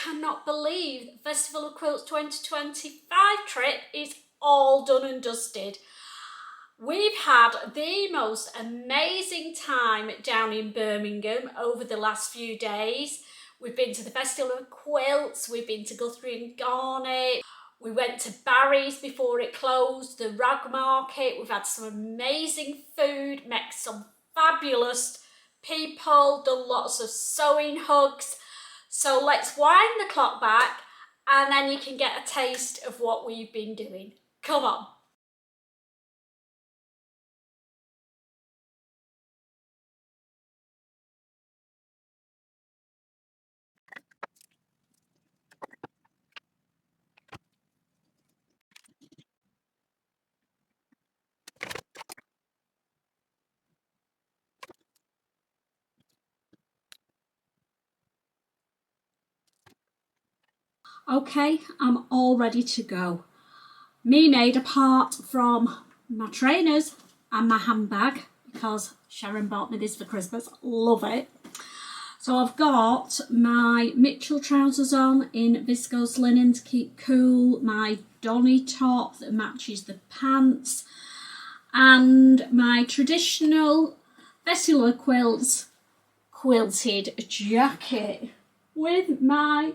cannot believe the Festival of Quilts 2025 trip is all done and dusted. We've had the most amazing time down in Birmingham over the last few days. We've been to the Festival of Quilts, we've been to GUTHRIE and GHANI, we went to Barry's before it closed, the rag market, we've had some amazing food, met some fabulous people, done lots of sewing hugs. So let's wind the clock back and then you can get a taste of what we've been doing. Come on. Okay, I'm all ready to go. Me made apart from my trainers and my handbag because Sharon bought me this for Christmas. Love it. So I've got my Mitchell trousers on in viscose linen to keep cool, my Donny top that matches the pants, and my traditional Festival of Quilts quilted jacket with my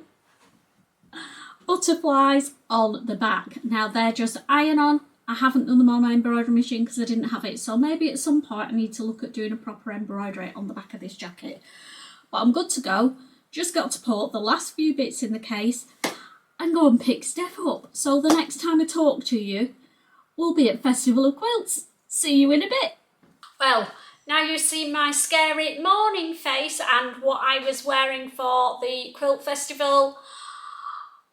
butterflies on the back. Now they're just iron on. I haven't done them on my embroidery machine because I didn't have it, so maybe at some point I need to look at doing a proper embroidery on the back of this jacket. But I'm good to go. Just got to put the last few bits in the case and go and pick Steph up. So the next time I talk to you, we'll be at Festival of Quilts. See you in a bit. Well, now you see my scary morning face and what I was wearing for the Quilt Festival.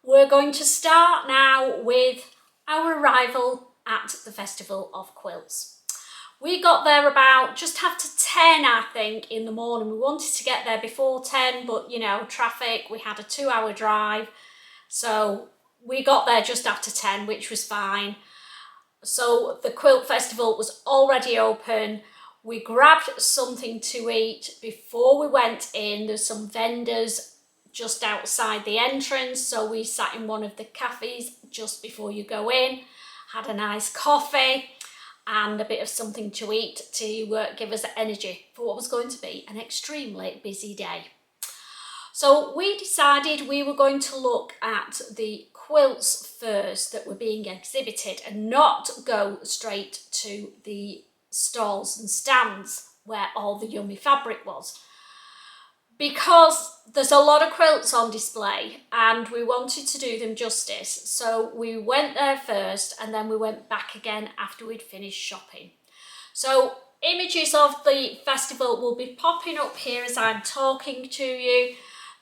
We're going to start now with our arrival at the Festival of Quilts. We got there about just after 10, I think, in the morning. We wanted to get there before 10, but you know, traffic, we had a 2-hour drive. So we got there just after 10, which was fine. So the Quilt Festival was already open. We grabbed something to eat before we went in. There's some vendors just outside the entrance, so we sat in one of the cafes just before you go in, had a nice coffee and a bit of something to eat to give us energy for what was going to be an extremely busy day. So we decided we were going to look at the quilts first that were being exhibited and not go straight to the stalls and stands where all the yummy fabric was, because there's a lot of quilts on display and we wanted to do them justice. So we went there first and then we went back again after we'd finished shopping. So images of the festival will be popping up here as I'm talking to you.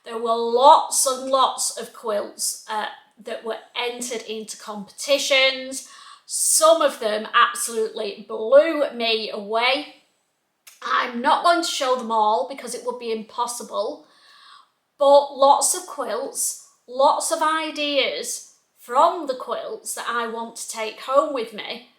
There were lots and lots of quilts that were entered into competitions. Some of them absolutely blew me away. I'm not going to show them all because it would be impossible, but lots of quilts, lots of ideas from the quilts that I want to take home with me.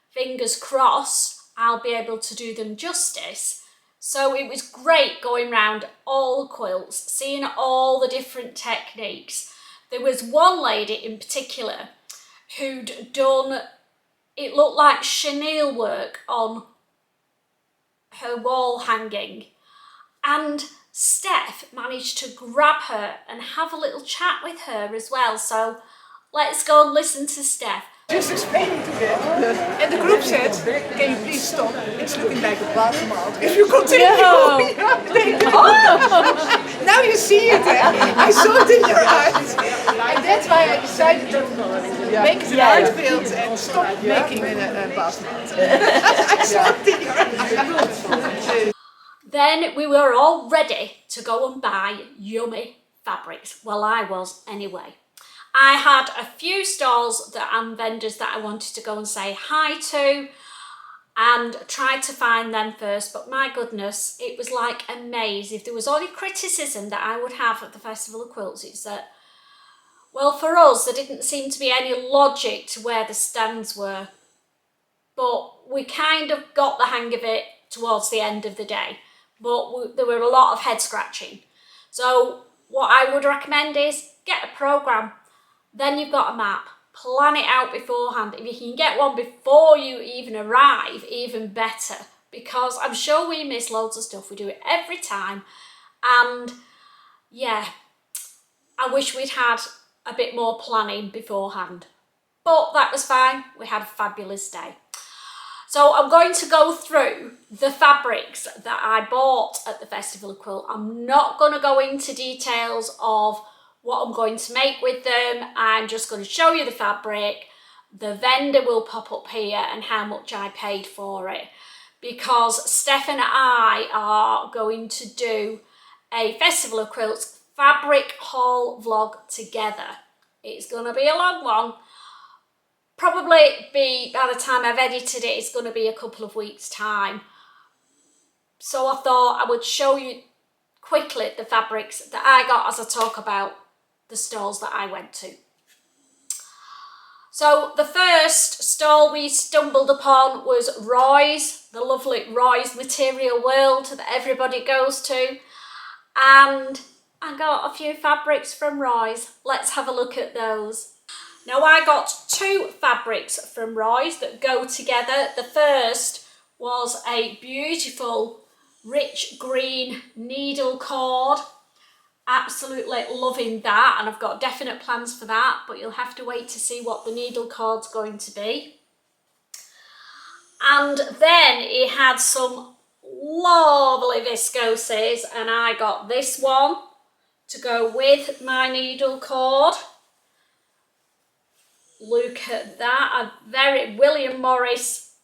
Fingers crossed I'll be able to do them justice. So it was great going around all the quilts, seeing all the different techniques. There was one lady in particular who'd done, it looked like chenille work on her wall hanging, and Steph managed to grab her and have a little chat with her as well. So let's go and listen to Steph. Just explaining to them, and the group said, "Can you please stop? It's looking like a bathmat. If you continue." No. Now you see it. I saw it in your eyes, and that's why I decided to make it an art field and stop making it a bathmat. I saw it in your eyes. Then we were all ready to go and buy yummy fabrics. Well, I was anyway. I had a few stalls and vendors that I wanted to go and say hi to and tried to find them first, but my goodness, it was like a maze. If there was only criticism that I would have at the Festival of Quilts, it's that, well, for us, there didn't seem to be any logic to where the stands were, but we kind of got the hang of it towards the end of the day, but there were a lot of head scratching. So what I would recommend is get a programme. Then you've got a map. Plan it out beforehand. If you can get one before you even arrive, even better. Because I'm sure we miss loads of stuff. We do it every time. And yeah, I wish we'd had a bit more planning beforehand. But that was fine. We had a fabulous day. So I'm going to go through the fabrics that I bought at the Festival of Quilt. I'm not going to go into details of what I'm going to make with them. I'm just going to show you the fabric. The vendor will pop up here and how much I paid for it. Because Steph and I are going to do a Festival of Quilts fabric haul vlog together. It's going to be a long one. Probably be, by the time I've edited it, it's going to be a couple of weeks' time. So I thought I would show you quickly the fabrics that I got as I talk about the stalls that I went to. So the first stall we stumbled upon was Roy's, the lovely Roy's Material World that everybody goes to. And I got a few fabrics from Roy's. Let's have a look at those. Now I got two fabrics from Roy's that go together. The first was a beautiful rich green needle cord. Absolutely loving that, and I've got definite plans for that, but you'll have to wait to see what the needle cord's going to be. And then it had some lovely viscoses, and I got this one to go with my needle cord. Look at that, a very William Morris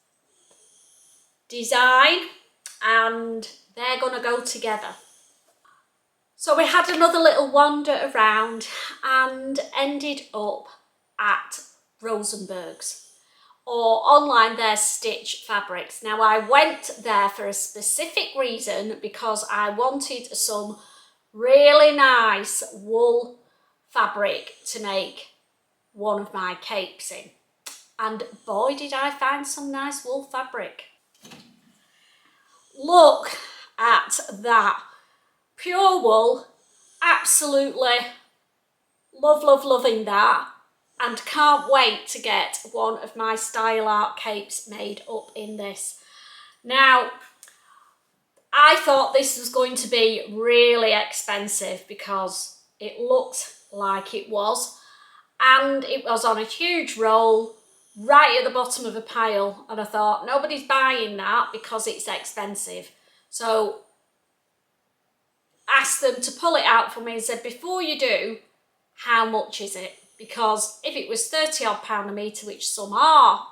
design, and they're going to go together. So we had another little wander around and ended up at Rosenberg's, or online there's Stitch Fabrics. Now I went there for a specific reason, because I wanted some really nice wool fabric to make one of my capes in, and boy did I find some nice wool fabric. Look at that, pure wool, absolutely loving that, and can't wait to get one of my style art capes made up in this. Now I thought this was going to be really expensive because it looked like it was. And it was on a huge roll right at the bottom of a pile, and I thought nobody's buying that because it's expensive. So asked them to pull it out for me and said, before you do, how much is it? Because if it was £30 odd a metre, which some are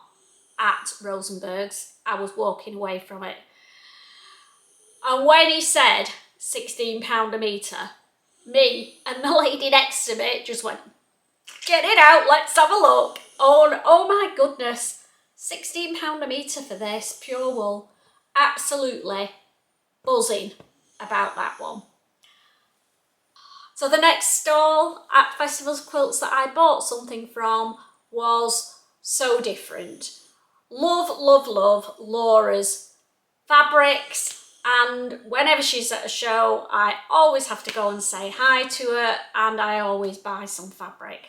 at Rosenberg's, I was walking away from it. And when he said £16 a metre, me and the lady next to me just went, get it out, let's have a look. Oh my goodness, £16 a metre for this, pure wool. Absolutely buzzing about that one. So the next stall at Festivals Quilts that I bought something from was So Different. Love Laura's fabrics, and whenever she's at a show I always have to go and say hi to her, and I always buy some fabric.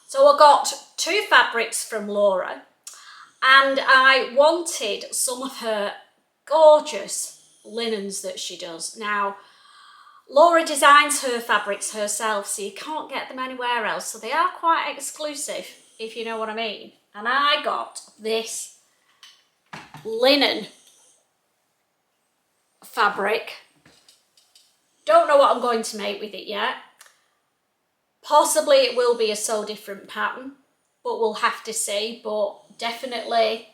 So I got two fabrics from Laura, and I wanted some of her gorgeous linens that she does. Now, Laura designs her fabrics herself, so you can't get them anywhere else. So they are quite exclusive, if you know what I mean. And I got this linen fabric. Don't know what I'm going to make with it yet. Possibly it will be a So Different pattern, but we'll have to see. But definitely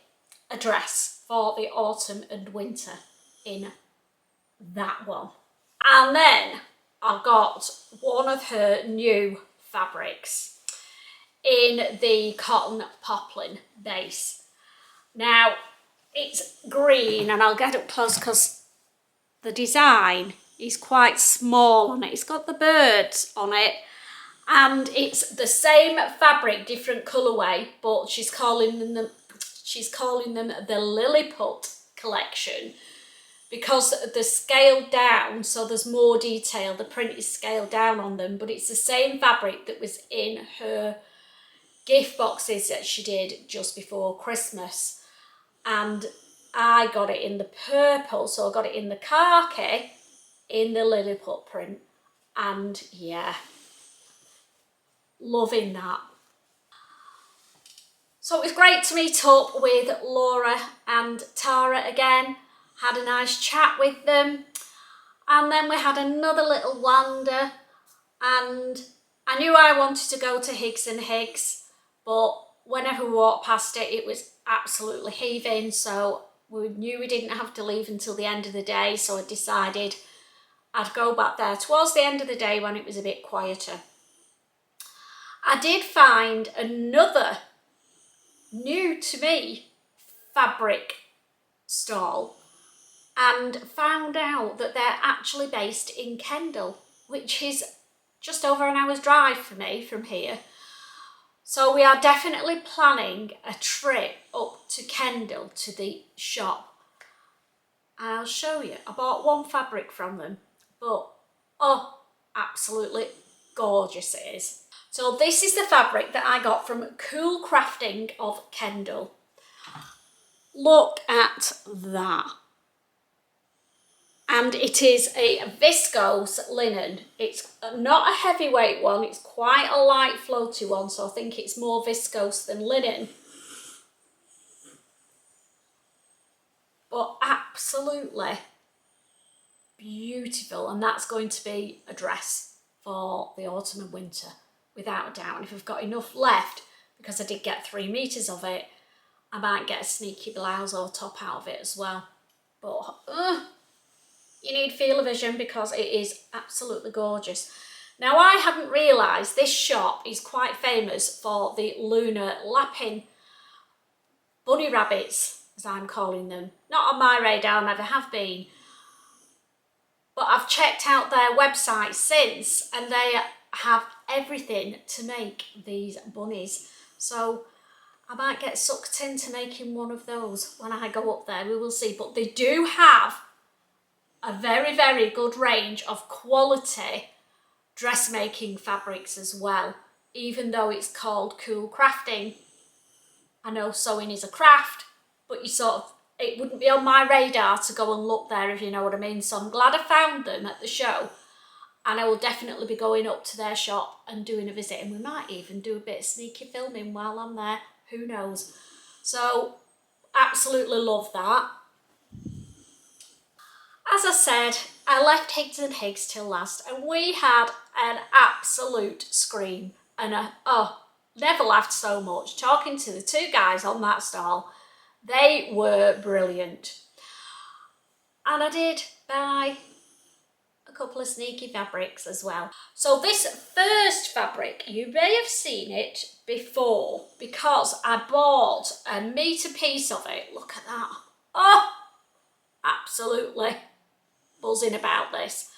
a dress for the autumn and winter in that one. And then I got one of her new fabrics in the cotton poplin base. Now it's green, and I'll get up close because the design is quite small on it. It's got the birds on it, and it's the same fabric, different colourway, but she's calling them the Lilliput collection, because they're scaled down, so there's more detail. The print is scaled down on them, but it's the same fabric that was in her gift boxes that she did just before Christmas. And I got it in the purple, so I got it in the khaki, in the Lilliput print, and yeah, loving that. So it was great to meet up with Laura and Tara again, had a nice chat with them, and then we had another little wander, and I knew I wanted to go to HIGGS and HIGGS, but whenever we walked past it, it was absolutely heaving, so we knew we didn't have to leave until the end of the day, so I decided I'd go back there towards the end of the day when it was a bit quieter. I did find another new to me fabric stall and found out that they're actually based in Kendal, which is just over an hour's drive for me from here. So we are definitely planning a trip up to Kendal to the shop. And I'll show you. I bought one fabric from them, but oh, absolutely gorgeous it is. So this is the fabric that I got from Cool Crafting of Kendal. Look at that. And it is a viscose linen. It's not a heavyweight one, it's quite a light floaty one, so I think it's more viscose than linen. But absolutely beautiful, and that's going to be a dress for the autumn and winter, without a doubt. And if I've got enough left, because I did get 3 meters of it, I might get a sneaky blouse or top out of it as well. But you need field of vision because it is absolutely gorgeous. Now, I hadn't realised this shop is quite famous for the lunar lapping bunny rabbits, as I'm calling them. Not on my radar, never have been. But I've checked out their website since, and they have everything to make these bunnies. So I might get sucked into making one of those when I go up there, we will see. But they do have a very, very good range of quality dressmaking fabrics as well, even though it's called Cool Crafting. I know sewing is a craft, but it wouldn't be on my radar to go and look there, if you know what I mean. So I'm glad I found them at the show, and I will definitely be going up to their shop and doing a visit, and we might even do a bit of sneaky filming while I'm there, who knows. So absolutely love that. As I said, I left HIGGS and HIGGS till last, and we had an absolute scream, and never laughed so much talking to the 2 guys on that stall. They were brilliant. And I did buy a couple of sneaky fabrics as well. So this first fabric, you may have seen it before because I bought a metre piece of it. Look at that. Oh, absolutely buzzing about this.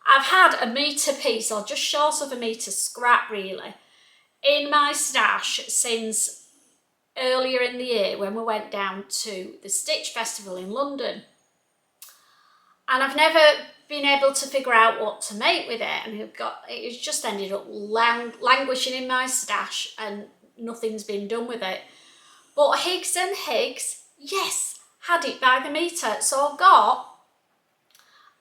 I've had a metre piece, or just short of a metre scrap really, in my stash since earlier in the year when we went down to the Stitch Festival in London. And I've never been able to figure out what to make with it, and it's just ended up languishing in my stash and nothing's been done with it. But HIGGS and HIGGS, yes, had it by the metre. So I've got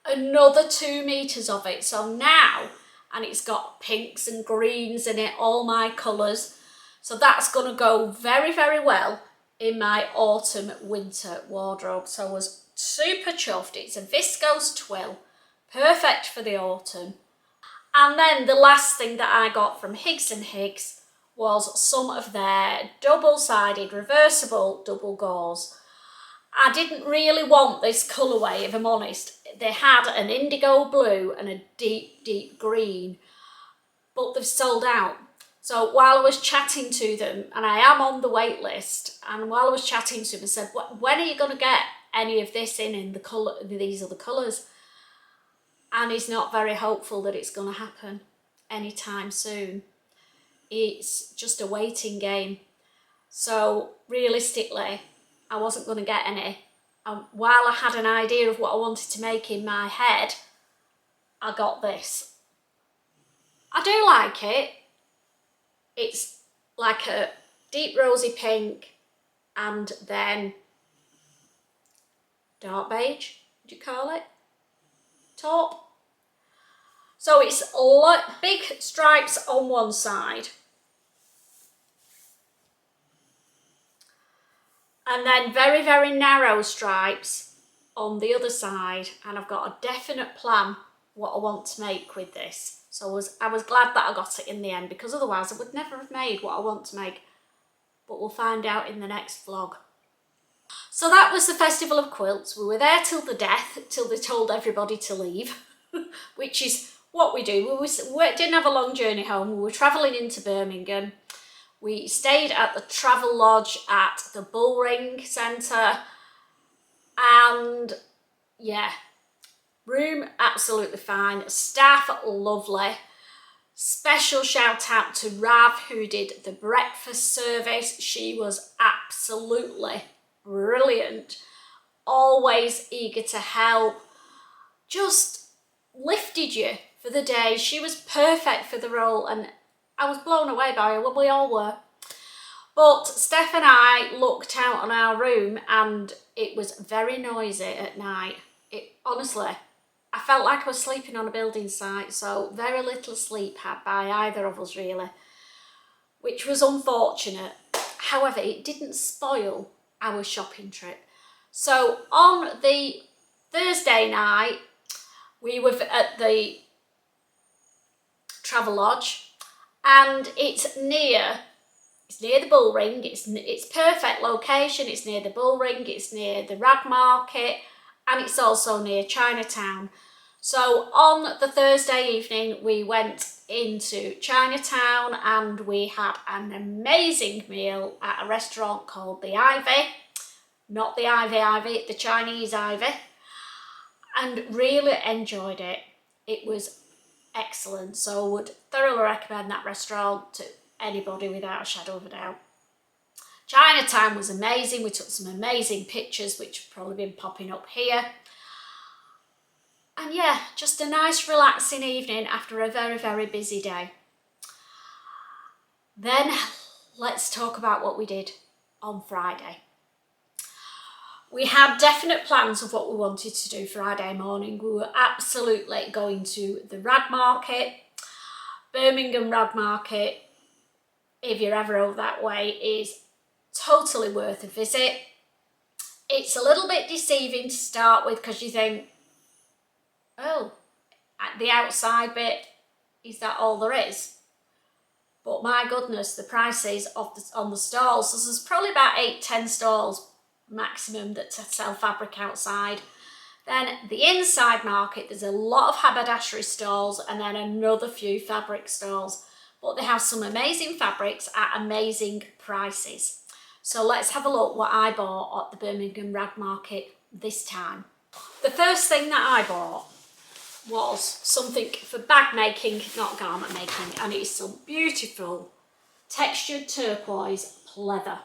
another 2 meters of it. So now, and it's got pinks and greens in it, all my colours. So that's going to go very, very well in my autumn winter wardrobe. So I was super chuffed. It's a viscose twill, perfect for the autumn. And then the last thing that I got from HIGGS and HIGGS was some of their double-sided reversible double gauze. I didn't really want this colourway, if I'm honest. They had an indigo blue and a deep, deep green, but they've sold out. So while I was chatting to them, and I am on the wait list, and while I was chatting to them, I said, when are you going to get any of this in the colour, these are the colours? And he's not very hopeful that it's going to happen anytime soon. It's just a waiting game. So realistically, I wasn't going to get any And while I had an idea of what I wanted to make in my head, I got this. I do like it. It's like a deep rosy pink and then dark beige, would you call it? Taupe. So it's big stripes on one side. And then very, very narrow stripes on the other side. And I've got a definite plan what I want to make with this. So I was glad that I got it in the end, because otherwise I would never have made what I want to make. But we'll find out in the next vlog. So that was the Festival of Quilts. We were there till the death, till they told everybody to leave, which is what we do. We didn't have a long journey home. We were travelling into Birmingham. We stayed at the Travel Lodge at the Bullring Centre, and yeah, room absolutely fine, staff lovely. Special shout out to Rav, who did the breakfast service. She was absolutely brilliant, always eager to help, just lifted you for the day. She was perfect for the role, and I was blown away by her. Well, we all were. But Steph and I looked out on our room and it was very noisy at night. Honestly, I felt like I was sleeping on a building site, so very little sleep had by either of us really, which was unfortunate. However, it didn't spoil our shopping trip. So on the Thursday night, we were at the Travel Lodge, and it's near the Bullring. It's perfect location. It's near the Bullring, it's near the Rag Market, and it's also near Chinatown. So on the Thursday evening, we went into Chinatown and we had an amazing meal at a restaurant called the Ivy. Not the Ivy, the Chinese Ivy. And really enjoyed it. It was excellent. So I would thoroughly recommend that restaurant to anybody without a shadow of a doubt. Chinatown was amazing. We took some amazing pictures, which have probably been popping up here. And yeah, just a nice relaxing evening after a very, very busy day. Then let's talk about what we did on Friday. We had definite plans of what we wanted to do Friday morning. We were absolutely going to the Rag Market. Birmingham Rag Market, if you're ever over that way, is totally worth a visit. It's a little bit deceiving to start with because you think, oh, at the outside bit, is that all there is? But my goodness, the prices on the stalls, so there's probably about 8-10 stalls maximum that sell fabric outside. Then the inside market, there's a lot of haberdashery stalls and then another few fabric stalls. But they have some amazing fabrics at amazing prices. So let's have a look what I bought at the Birmingham Rag Market this time. The first thing that I bought was something for bag making, not garment making, and it's some beautiful textured turquoise pleather.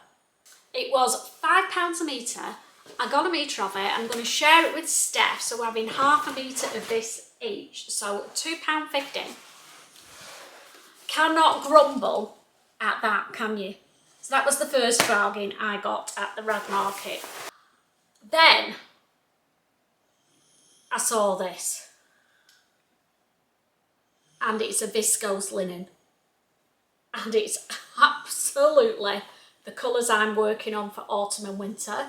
It was £5 a metre. I got a metre of it. I'm going to share it with Steph, so we're having half a metre of this each, so £2.50. Cannot grumble at that, can you? So that was the first bargain I got at the Rag Market. Then I saw this, and it's a viscose linen, and it's absolutely the colours I'm working on for autumn and winter,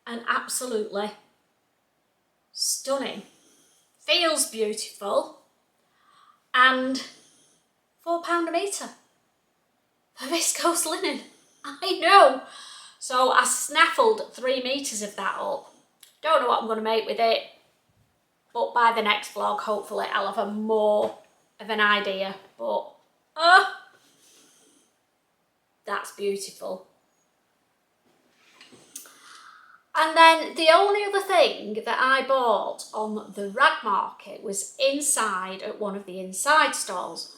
and absolutely stunning. Feels beautiful, and £4 a metre for viscose linen. I know. So I snaffled 3 metres of that up. Don't know what I'm going to make with it, but by the next vlog, hopefully I'll have a more of an idea. But that's beautiful. And then the only other thing that I bought on the Rag Market was inside at one of the inside stalls.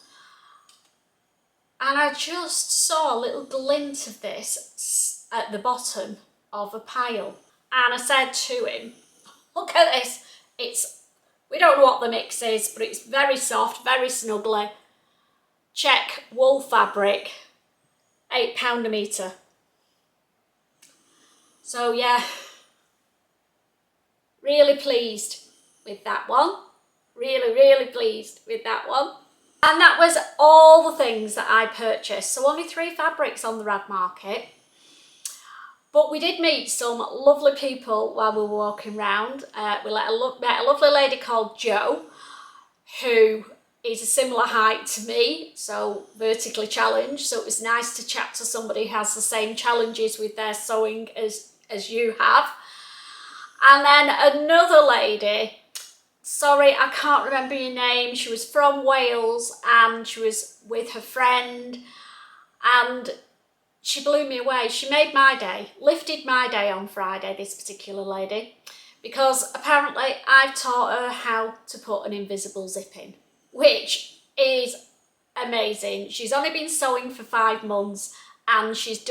And I just saw a little glint of this at the bottom of a pile. and I said to him, look at this, we don't know what the mix is, but it's very soft, very snuggly. Check wool fabric, £8 a metre. So yeah, really pleased with that one. Really pleased with that one. And that was all the things that I purchased. So only 3 fabrics on the rag market. But we did meet some lovely people while we were walking around. We met a lovely lady called Jo, who is a similar height to me, so vertically challenged. So it was nice to chat to somebody who has the same challenges with their sewing as you have. And then another lady, sorry, I can't remember your name. She was from Wales and she was with her friend and she blew me away. She made my day, lifted my day on Friday, this particular lady, because apparently I've taught her how to put an invisible zip in, which is amazing. She's only been sewing for 5 months and she's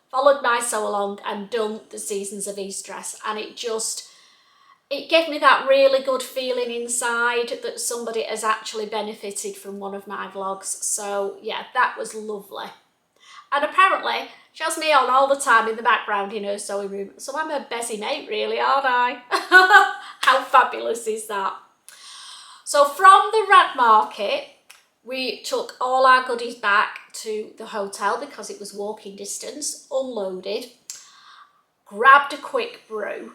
followed my sew along and done the Seasons of Eastress, and it gave me that really good feeling inside that somebody has actually benefited from one of my vlogs. So yeah, that was lovely. And apparently she has me on all the time in the background in her sewing room. So I'm her busy mate really, aren't I? How fabulous is that? So from the rag market, we took all our goodies back to the hotel because it was walking distance, unloaded, grabbed a quick brew,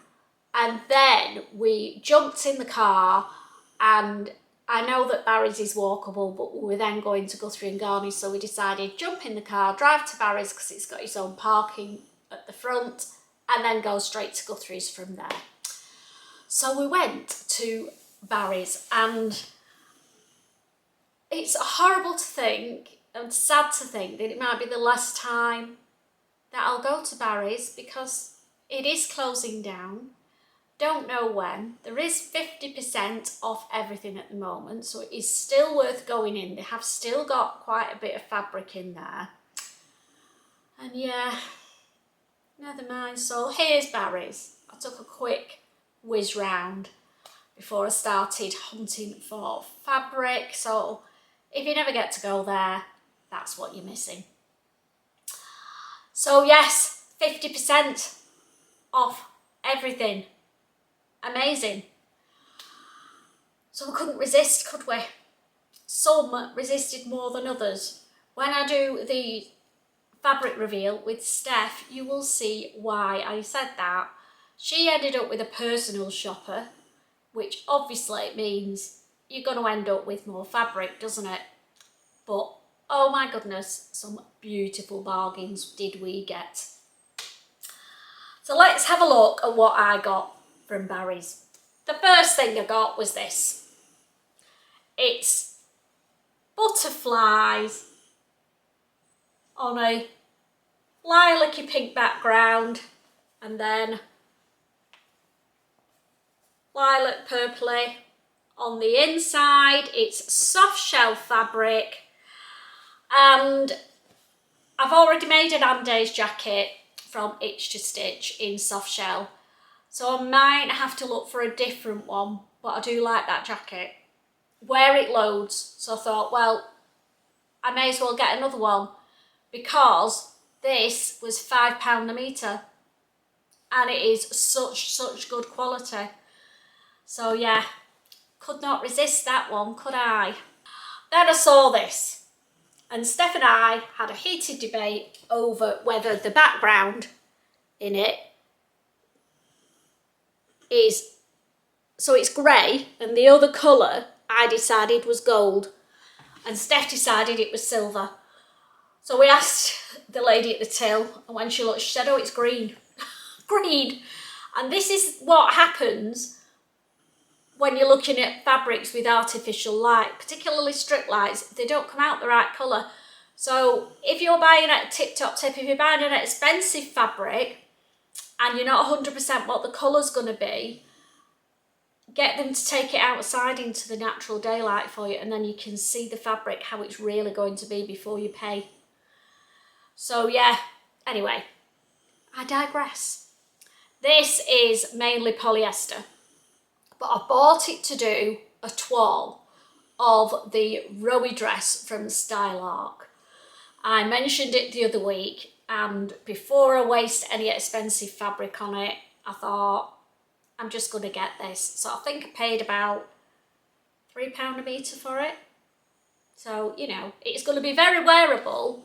and then we jumped in the car. And I know that Barry's is walkable, but we were then going to Guthrie and GHANI, so we decided jump in the car, drive to Barry's because it's got its own parking at the front, and then go straight to Guthrie's from there. So we went to Barry's, and it's horrible to think and sad to think that it might be the last time that I'll go to Barry's because it is closing down. Don't know when. There is 50% off everything at the moment, so it is still worth going in. They have still got quite a bit of fabric in there. And yeah, never mind. So here's Barry's. I took a quick whiz round before I started hunting for fabric. So if you never get to go there, that's what you're missing. So yes, 50% off everything. Amazing. So we couldn't resist, could we? Some resisted more than others. When I do the fabric reveal with Steph, you will see why I said that. She ended up with a personal shopper, which obviously means you're going to end up with more fabric, doesn't it? But oh my goodness, some beautiful bargains did we get. So let's have a look at what I got from Barry's. The first thing I got was this. It's butterflies on a lilac-y pink background and then lilac purpley on the inside. It's soft shell fabric, and I've already made an Andes jacket from Itch to Stitch in soft shell. So I might have to look for a different one, but I do like that jacket. Where it loads, so I thought, well, I may as well get another one because this was £5 a metre and it is such good quality. So yeah, could not resist that one, could I? Then I saw this and Steph and I had a heated debate over whether the background in it is, so it's grey and the other colour I decided was gold and Steph decided it was silver. So we asked the lady at the till and when she looked she said, oh, it's green. Green. And this is what happens when you're looking at fabrics with artificial light, particularly strip lights. They don't come out the right colour. So if you're buying a tip-top tip, if you're buying an expensive fabric and you're not 100% what the colour's going to be, get them to take it outside into the natural daylight for you and then you can see the fabric, how it's really going to be before you pay. So yeah, anyway, I digress. This is mainly polyester, but I bought it to do a toile of the rowy dress from Style Arc. I mentioned it the other week, and before I waste any expensive fabric on it, I thought I'm just going to get this. So I think I paid about £3 a metre for it. So, you know, it's going to be very wearable.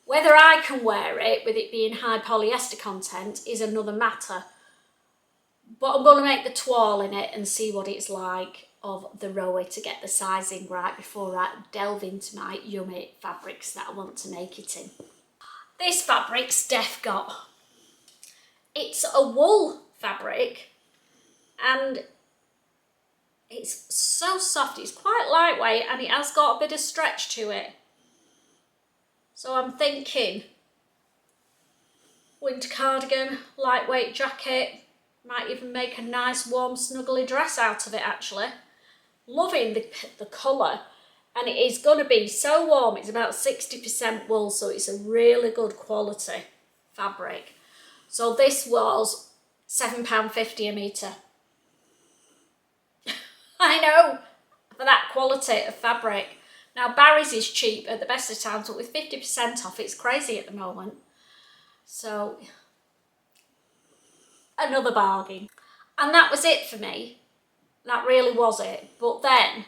Whether I can wear it with it being high polyester content is another matter. But I'm going to make the toile in it and see what it's like of the rowy to get the sizing right before I delve into my yummy fabrics that I want to make it in. This fabric Steph got. It's a wool fabric and it's so soft, it's quite lightweight and it has got a bit of stretch to it. So I'm thinking winter cardigan, lightweight jacket, might even make a nice warm snuggly dress out of it actually. Loving the colour, and it is going to be so warm. It's about 60% wool, so it's a really good quality fabric. So this was £7.50 a metre. I know, for that quality of fabric. Now Barry's is cheap at the best of times, but with 50% off it's crazy at the moment. So another bargain. And that was it for me. That really was it. But then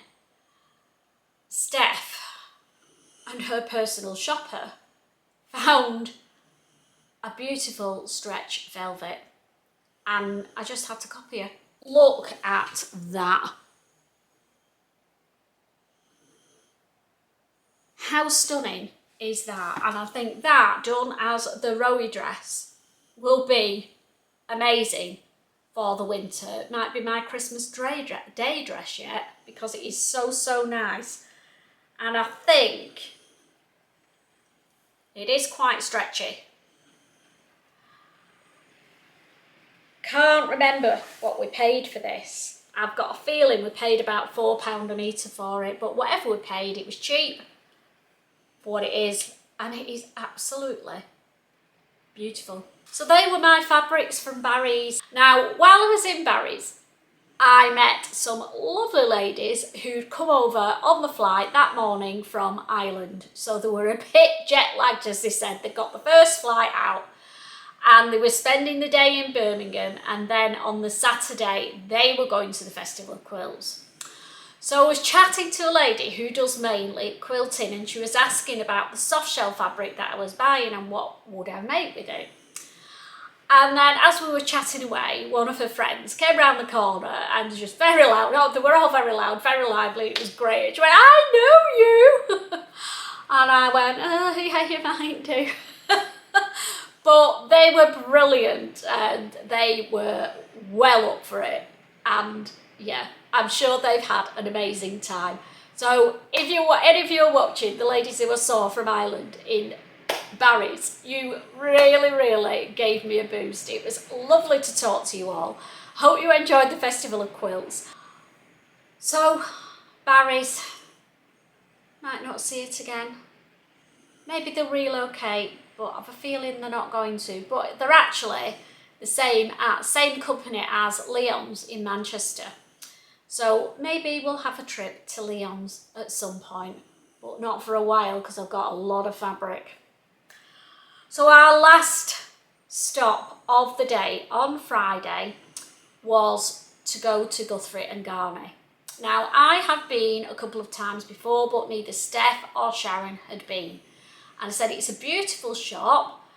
Steph and her personal shopper found a beautiful stretch velvet and I just had to copy her. Look at that. How stunning is that? And I think that done as the rowy dress will be amazing for the winter. It might be my Christmas day dress yet because it is so nice. And I think it is quite stretchy. Can't remember what we paid for this. I've got a feeling we paid about £4 a metre for it, but whatever we paid, it was cheap for what it is, and it is absolutely beautiful. So they were my fabrics from Barry's. Now, while I was in Barry's, I met some lovely ladies who'd come over on the flight that morning from Ireland. So they were a bit jet lagged, as they said. They got the first flight out and they were spending the day in Birmingham, and then on the Saturday they were going to the Festival of Quilts. So I was chatting to a lady who does mainly quilting, and she was asking about the soft shell fabric that I was buying and what would I make with it. And then as we were chatting away, one of her friends came round the corner and was just very loud. Oh, they were all very loud, very lively. It was great. She went, "I know you." And I went, "Oh, yeah, you might do." But they were brilliant and they were well up for it. And yeah, I'm sure they've had an amazing time. So if any of you are watching, the ladies who I saw from Ireland in Barry's, you really gave me a boost. It was lovely to talk to you all. Hope you enjoyed the Festival of Quilts. So Barry's, might not see it again. Maybe they'll relocate, but I have a feeling they're not going to. But they're actually the same company as Leon's in Manchester. So maybe we'll have a trip to Leon's at some point, but not for a while because I've got a lot of fabric. So our last stop of the day on Friday was to go to Guthrie and GHANI. Now I have been a couple of times before, but neither Steph or Sharon had been. And I said it's a beautiful shop,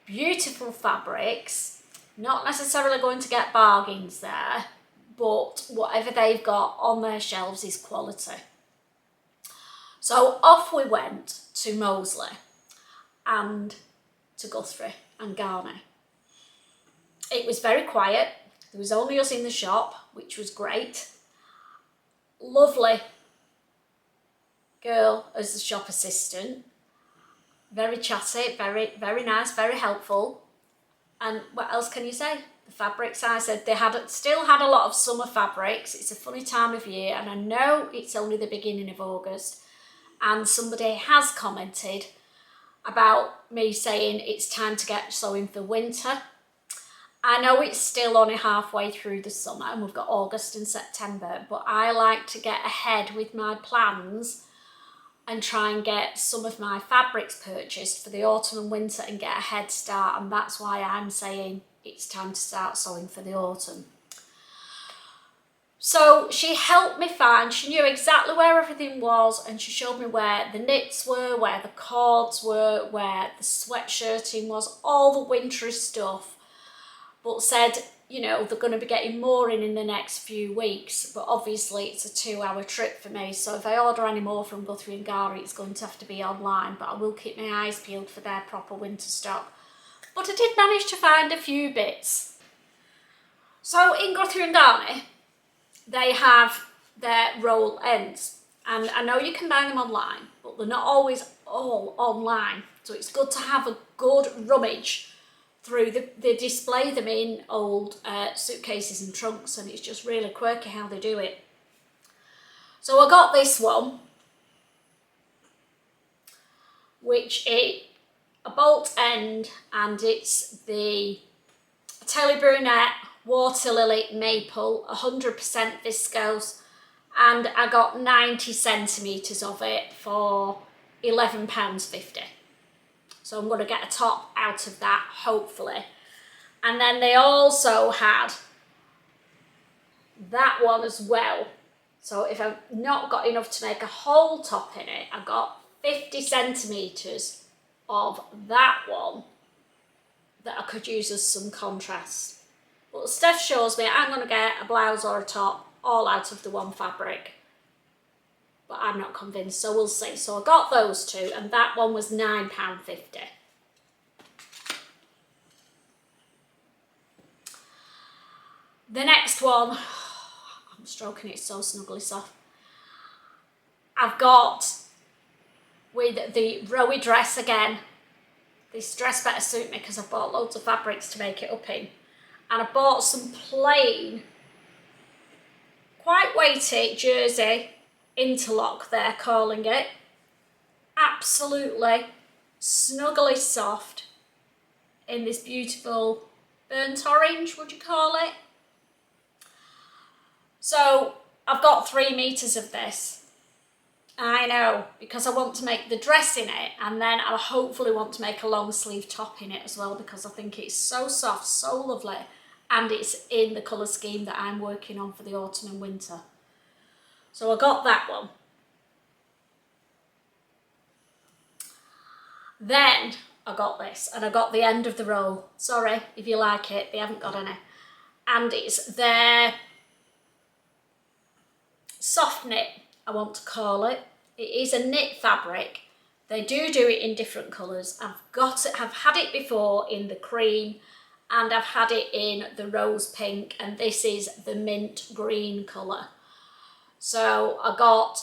beautiful fabrics, not necessarily going to get bargains there, but whatever they've got on their shelves is quality. So off we went to Moseley and to Guthrie and GHANI. It was very quiet. There was only us in the shop, which was great. Lovely girl as the shop assistant. Very chatty, very nice, very helpful. And what else can you say? The fabrics, I said they still had a lot of summer fabrics. It's a funny time of year, and I know it's only the beginning of August. And somebody has commented about me saying it's time to get sewing for winter. I know it's still only halfway through the summer and we've got August and September, but I like to get ahead with my plans and try and get some of my fabrics purchased for the autumn and winter and get a head start, and that's why I'm saying it's time to start sewing for the autumn. So she helped me find, she knew exactly where everything was, and she showed me where the knits were, where the cords were, where the sweatshirting was, all the wintry stuff, but said, you know, they're going to be getting more in the next few weeks, but obviously it's a 2-hour trip for me, so if I order any more from Guthrie and GHANI, it's going to have to be online, but I will keep my eyes peeled for their proper winter stock. But I did manage to find a few bits. So in Guthrie and GHANI, they have their roll ends, and I know you can buy them online, but they're not always all online, so it's good to have a good rummage through. They display them in old suitcases and trunks, and it's just really quirky how they do it. So I got this one, which is a bolt end, and it's the Taylor Brunette Water Lily Maple, 100% viscose, and I got 90 centimetres of it for £11.50. So I'm going to get a top out of that, hopefully. And then they also had that one as well. So if I've not got enough to make a whole top in it, I got 50 centimetres of that one that I could use as some contrast. But Steph shows me I'm going to get a blouse or a top all out of the one fabric. But I'm not convinced, so we'll see. So I got those two, and that one was £9.50. The next one, I'm stroking it so snugly soft. I've got, with the rowy dress again, this dress better suit me because I bought loads of fabrics to make it up in. And I bought some plain, quite weighty jersey interlock, they're calling it. Absolutely snuggly soft in this beautiful burnt orange, would you call it? So I've got 3 meters of this. I know, because I want to make the dress in it, and then I hopefully want to make a long sleeve top in it as well, because I think it's so soft, so lovely, and it's in the colour scheme that I'm working on for the autumn and winter. So I got that one. Then I got this, and I got the end of the roll. Sorry if you like it, they haven't got any. And it's their soft knit, I want to call it. It is a knit fabric. They do it in different colours. I've had it before in the cream, and I've had it in the rose pink, and this is the mint green colour. So I got,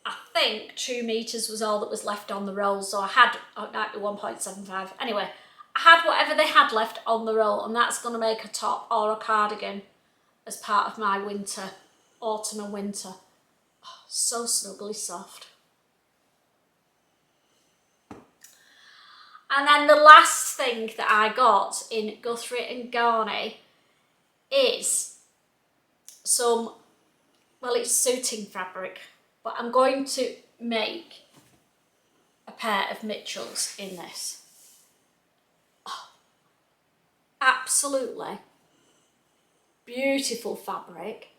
I think 2 meters was all that was left on the roll, so I had 1.75. Anyway, I had whatever they had left on the roll, and that's going to make a top or a cardigan as part of my winter, autumn and winter. Oh, so snuggly soft. And then the last thing that I got in Guthrie and GHANI is some, well, it's suiting fabric, but I'm going to make a pair of Mitchells in this. Oh, absolutely beautiful fabric.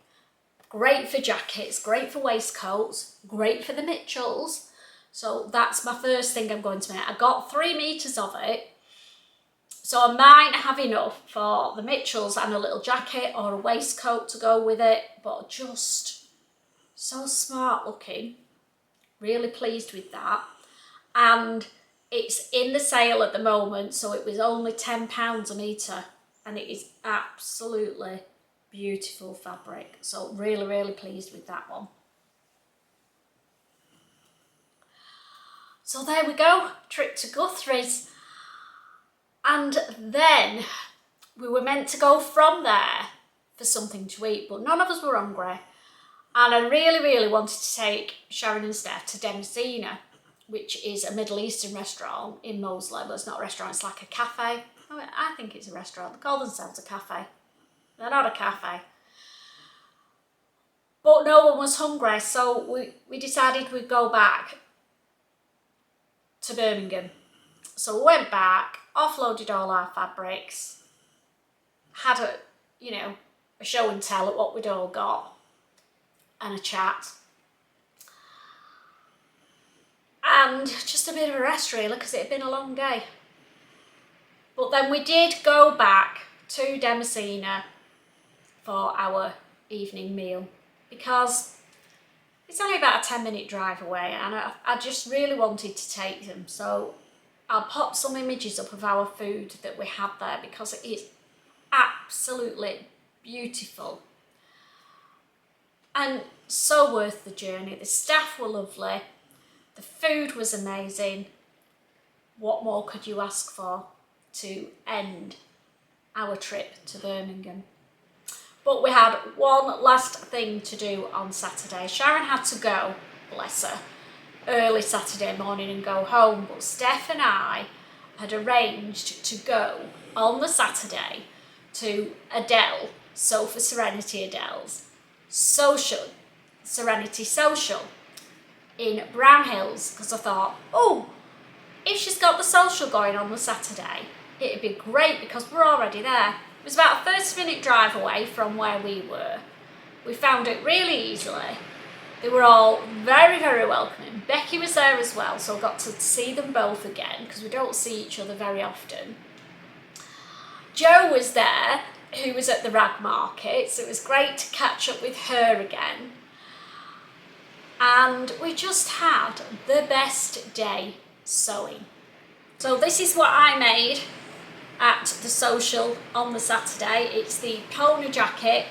Great for jackets, great for waistcoats, great for the Mitchells. So that's my first thing I'm going to make. I got 3 meters of it, so I might have enough for the Mitchells and a little jacket or a waistcoat to go with it, but just so smart looking. Really pleased with that. And it's in the sale at the moment, so it was only £10 a metre, and it is absolutely beautiful fabric. So really, really pleased with that one. So there we go, trip to Guthrie's. And then we were meant to go from there for something to eat, but none of us were hungry. And I really, really wanted to take Sharon and Steph to Demsina, which is a Middle Eastern restaurant in Moseley. Well, it's not a restaurant, it's like a cafe. I think it's a restaurant. They call themselves a cafe. They're not a cafe. But no one was hungry, so we decided we'd go back to Birmingham. So we went back, offloaded all our fabrics, had a show and tell at what we'd all got, and a chat. And just a bit of a rest really, because it had been a long day. But then we did go back to Demasina for our evening meal, because it's only about a 10-minute drive away, and I just really wanted to take them. So I'll pop some images up of our food that we had there, because it is absolutely beautiful and so worth the journey. The staff were lovely, the food was amazing. What more could you ask for to end our trip to Birmingham? But we had one last thing to do on Saturday. Sharon had to go, bless her, early Saturday morning and go home, but Steph and I had arranged to go on the Saturday to Adele, Sofa Serenity Adele's Serenity Social in Brown Hills, because I thought, oh, if she's got the social going on the Saturday, it'd be great because we're already there. It was about a 30-minute drive away from where we were. We found it really easily. They were all very, very welcoming. Becky was there as well, so I got to see them both again, because we don't see each other very often. Jo was there, who was at the rag market, so it was great to catch up with her again. And we just had the best day sewing. So this is what I made at the social on the Saturday. It's the pony jacket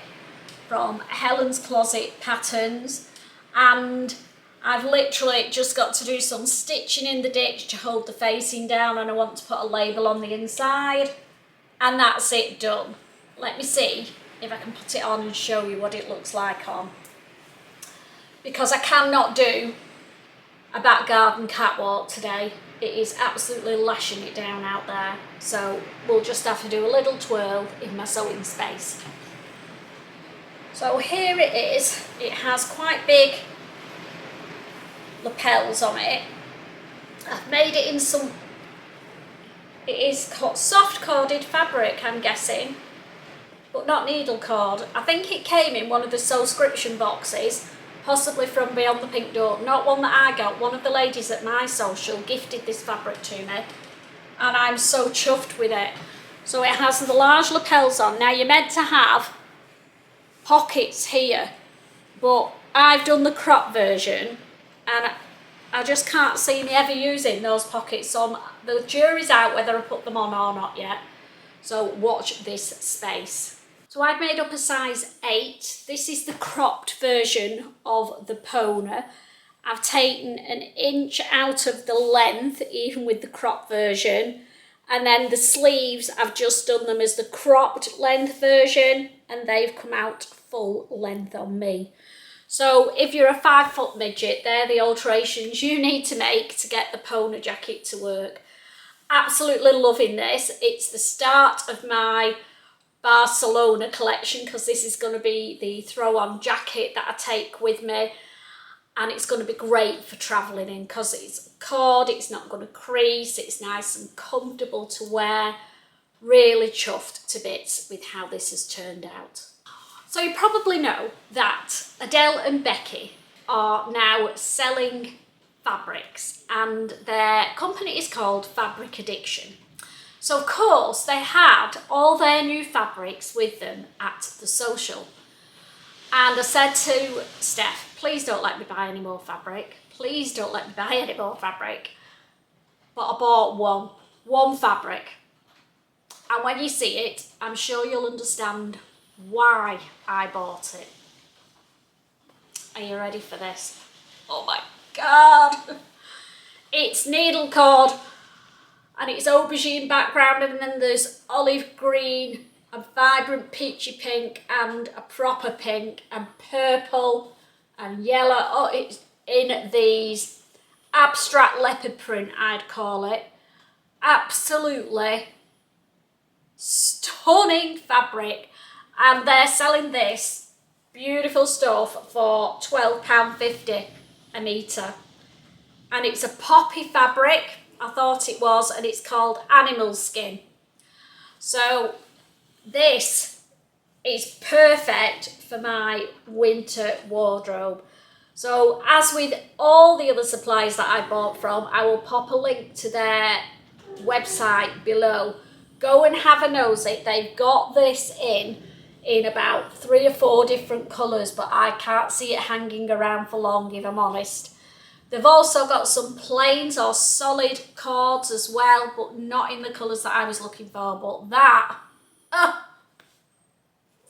from Helen's Closet Patterns, and I've literally just got to do some stitching in the ditch to hold the facing down, and I want to put a label on the inside, and that's it done. Let me see if I can put it on and show you what it looks like on, because I cannot do a back garden catwalk today. It is absolutely lashing it down out there, so we'll just have to do a little twirl in my sewing space. So here it is. It has quite big lapels on it. I've made it in some, it is soft corded fabric, I'm guessing, but not needle cord. I think it came in one of the subscription boxes, possibly from Beyond the Pink Door, not one that I got. One of the ladies at my social gifted this fabric to me, and I'm so chuffed with it. So it has the large lapels on. Now you're meant to have pockets here, but I've done the crop version, and I just can't see me ever using those pockets, so the jury's out whether I put them on or not yet. So watch this space. So I've made up a size 8. This is the cropped version of the pona. I've taken an inch out of the length, even with the crop version. And then the sleeves, I've just done them as the cropped length version, and they've come out full length on me. So if you're a 5-foot midget, they're the alterations you need to make to get the pona jacket to work. Absolutely loving this. It's the start of my Barcelona collection, because this is going to be the throw-on jacket that I take with me, and it's going to be great for travelling in because it's cord, it's not going to crease, it's nice and comfortable to wear. Really chuffed to bits with how this has turned out. So you probably know that Adele and Becky are now selling fabrics, and their company is called Fabric Addiction. So of course they had all their new fabrics with them at the social. And I said to Steph, please don't let me buy any more fabric. Please don't let me buy any more fabric. But I bought one fabric. And when you see it, I'm sure you'll understand why I bought it. Are you ready for this? Oh my God. It's needle cord, and it's aubergine background, and then there's olive green, a vibrant peachy pink, and a proper pink, and purple, and yellow. Oh, it's in these abstract leopard print, I'd call it. Absolutely stunning fabric, and they're selling this beautiful stuff for £12.50 a metre, and it's a poppy fabric, I thought it was, and it's called animal skin. So this is perfect for my winter wardrobe. So as with all the other supplies that I bought from, I will pop a link to their website below. Go and have a nosy. They've got this in about 3 or 4 different colours, but I can't see it hanging around for long, if I'm honest. They've also got some plains or solid cords as well, but not in the colours that I was looking for. But that,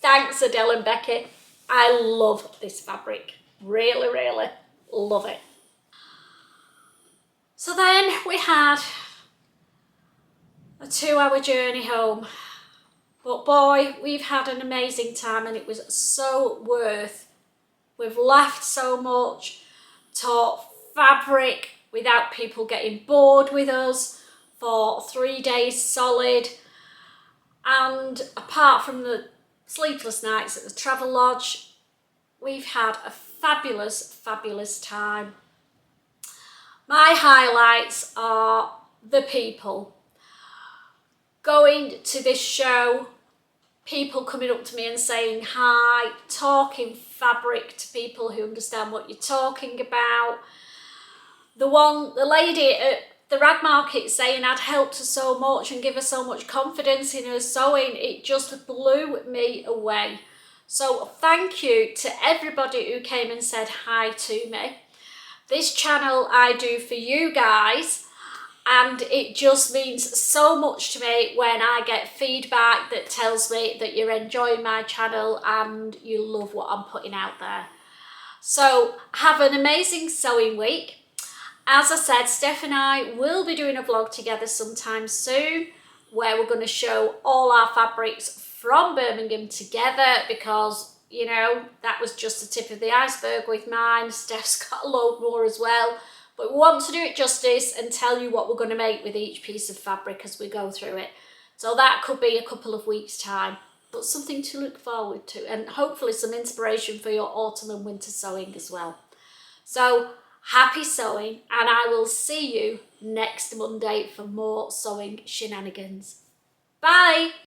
thanks Adele and Becky. I love this fabric. Really, really love it. So then we had a 2-hour journey home. But boy, we've had an amazing time, and it was so worth. We've laughed so much, taught fabric without people getting bored with us for 3 days solid. And apart from the sleepless nights at the travel lodge, we've had a fabulous, fabulous time. My highlights are the people. Going to this show, people coming up to me and saying hi, talking fabric to people who understand what you're talking about. The lady at the rag market saying I'd helped her so much and give her so much confidence in her sewing, it just blew me away. So thank you to everybody who came and said hi to me. This channel I do for you guys, and it just means so much to me when I get feedback that tells me that you're enjoying my channel and you love what I'm putting out there. So have an amazing sewing week. As I said, Steph and I will be doing a vlog together sometime soon where we're going to show all our fabrics from Birmingham together, because, you know, that was just the tip of the iceberg with mine. Steph's got a load more as well. But we want to do it justice and tell you what we're going to make with each piece of fabric as we go through it. So that could be a couple of weeks' time, but something to look forward to, and hopefully some inspiration for your autumn and winter sewing as well. So happy sewing, and I will see you next Monday for more sewing shenanigans. Bye!